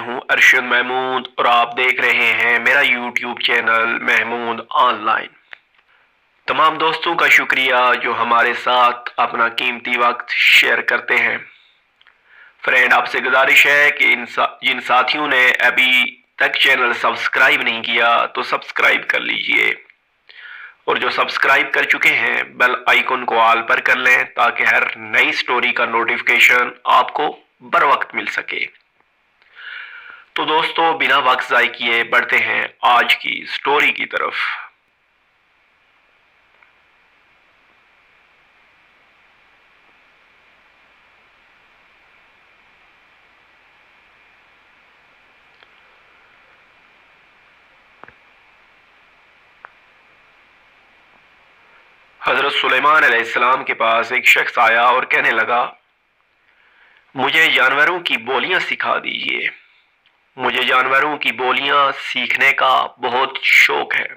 हूं अरशद महमूद और आप देख रहे हैं मेरा यूट्यूब चैनल महमूद ऑनलाइन। तमाम दोस्तों का शुक्रिया जो हमारे साथ अपना कीमती वक्त शेयर करते हैं। फ्रेंड, आपसे गुजारिश है कि जिन साथियों ने अभी तक चैनल सब्सक्राइब नहीं किया तो सब्सक्राइब कर लीजिए, और जो सब्सक्राइब कर चुके हैं बेल आइकन को ऑल पर कर लें ताकि हर नई स्टोरी का नोटिफिकेशन आपको बर वक्त मिल सके। तो दोस्तों, बिना वक्त ज़ाय किए बढ़ते हैं आज की स्टोरी की तरफ। हजरत सुलेमान अलैहिस्सलाम के पास एक शख्स आया और कहने लगा, मुझे जानवरों की बोलियां सिखा दीजिए। मुझे जानवरों की बोलियां सीखने का बहुत शौक है।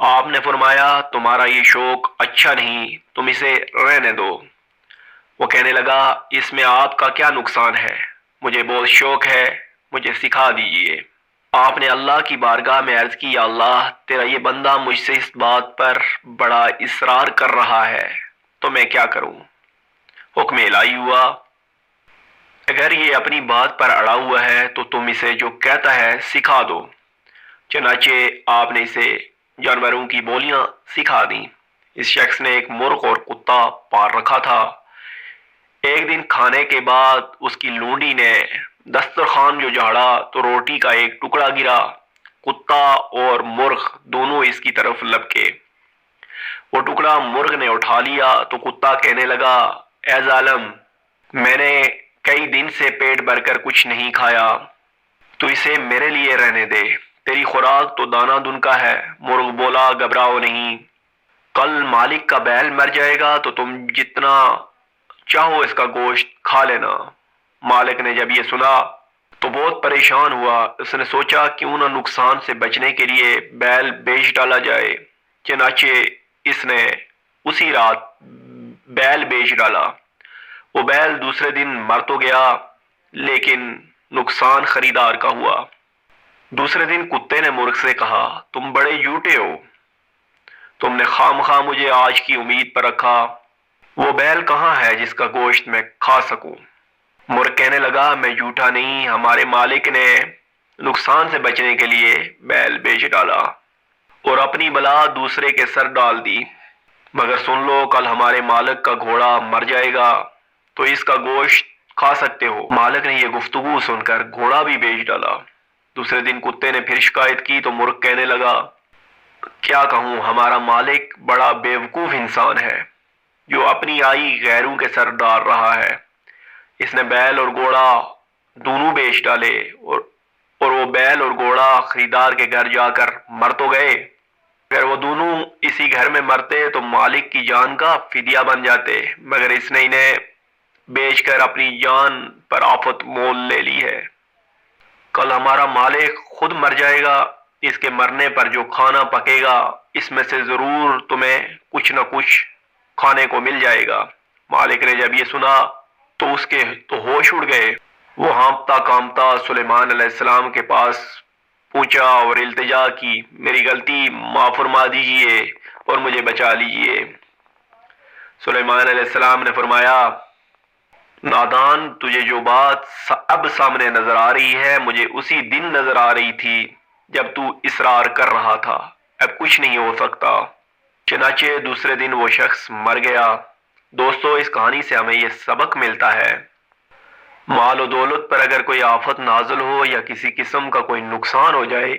आपने फरमाया, तुम्हारा ये शौक अच्छा नहीं, तुम इसे रहने दो। वो कहने लगा, इसमें आपका क्या नुकसान है? मुझे बहुत शौक है, मुझे सिखा दीजिए। आपने अल्लाह की बारगाह में अर्ज की, या अल्लाह, तेरा ये बंदा मुझसे इस बात पर बड़ा इसरार कर रहा है, तो मैं क्या करूं? हुक्म इलाही हुआ, अगर ये अपनी बात पर अड़ा हुआ है तो तुम इसे जो कहता है सिखा दो। चनाचे आपने इसे जानवरों की बोलियां सिखा दी। इस शख्स ने एक मुर्ग और कुत्ता पाल रखा था। एक दिन खाने के बाद उसकी लूंडी ने दस्तरखान जो झाड़ा तो रोटी का एक टुकड़ा गिरा। कुत्ता और मुर्ग दोनों इसकी तरफ लपके। वो टुकड़ा मुर्ग ने उठा लिया तो कुत्ता कहने लगा, ए जालिम, मैंने कई दिन से पेट भरकर कुछ नहीं खाया, तो इसे मेरे लिए रहने दे। तेरी खुराक तो दाना दुन का है। मुर्ग बोला, घबराओ नहीं, कल मालिक का बैल मर जाएगा तो तुम जितना चाहो इसका गोश्त खा लेना। मालिक ने जब ये सुना तो बहुत परेशान हुआ। उसने सोचा क्यों ना नुकसान से बचने के लिए बैल बेच डाला जाए। चनाचे इसने उसी रात बैल बेच डाला। वो बैल दूसरे दिन मर तो गया, लेकिन नुकसान खरीदार का हुआ। दूसरे दिन कुत्ते ने मुर्ग से कहा, तुम बड़े झूठे हो, तुमने खामखा मुझे आज की उम्मीद पर रखा। वो बैल कहाँ है जिसका गोश्त मैं खा सकूं? मुर्ग कहने लगा, मैं झूठा नहीं, हमारे मालिक ने नुकसान से बचने के लिए बैल बेच डाला और अपनी बला दूसरे के सर डाल दी। मगर सुन लो, कल हमारे मालिक का घोड़ा मर जाएगा तो इसका गोश्त खा सकते हो। मालिक ने यह गुफ्तगू सुनकर घोड़ा भी बेच डाला। दूसरे दिन कुत्ते ने फिर शिकायत की तो मुर्ग कहने लगा, क्या कहूं, हमारा मालिक बड़ा बेवकूफ इंसान है जो अपनी आई गैरों के सर डाल रहा है। इसने बैल और घोड़ा दोनों बेच डाले और वो बैल और घोड़ा खरीदार के घर जाकर मर तो गए। अगर वो दोनों इसी घर में मरते तो मालिक की जान का फिदिया बन जाते, मगर इसने इन्हें बेचकर अपनी जान पर आफत मोल ले ली है। कल हमारा मालिक खुद मर जाएगा, इसके मरने पर जो खाना पकेगा इसमें से जरूर तुम्हें कुछ न कुछ खाने को मिल जाएगा। मालिक ने जब ये सुना तो उसके तो होश उड़ गए। वो हाँफता कांपता सुलेमान अलैहिस्सलाम के पास पूछा और इल्तिजा की, मेरी गलती माफ फरमा दीजिए और मुझे बचा लीजिए। सुलेमान अलैहिस्सलाम ने फरमाया, नादान, तुझे जो बात अब सामने नजर आ रही है मुझे उसी दिन नजर आ रही थी जब तू इसरार कर रहा था। अब कुछ नहीं हो सकता। चनाचे दूसरे दिन वो शख्स मर गया। दोस्तों, इस कहानी से हमें यह सबक मिलता है, माल और दौलत पर अगर कोई आफत नाजुल हो या किसी किस्म का कोई नुकसान हो जाए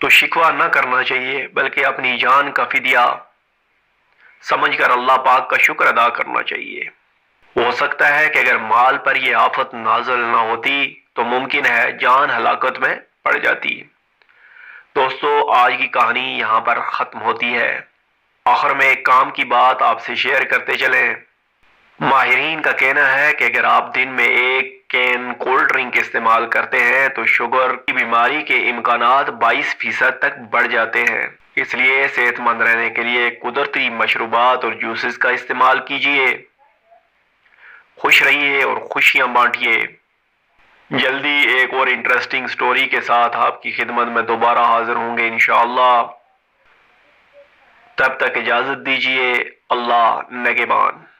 तो शिकवा न करना चाहिए, बल्कि अपनी जान का फिदिया समझकर अल्लाह पाक का शुक्र अदा करना चाहिए। हो सकता है कि अगर माल पर यह आफत नाजुल ना होती तो मुमकिन है जान हलाकत में पड़ जाती। दोस्तों, आज की कहानी यहाँ पर खत्म होती है। आखिर में एक काम की बात आपसे शेयर करते चलें। माहिरीन का कहना है कि अगर आप दिन में एक कैन कोल्ड ड्रिंक इस्तेमाल करते हैं तो शुगर की बीमारी के इम्कानात 22% तक बढ़ जाते हैं। इसलिए सेहतमंद रहने के लिए कुदरती मशरूबात और जूसेस का इस्तेमाल कीजिए। खुश रहिए और खुशियां बांटिए। جلدی ایک اور انٹرسٹنگ سٹوری کے ساتھ آپ کی خدمت میں دوبارہ حاضر ہوں گے انشاءاللہ۔ تب تک اجازت دیجیے، اللہ نگہبان۔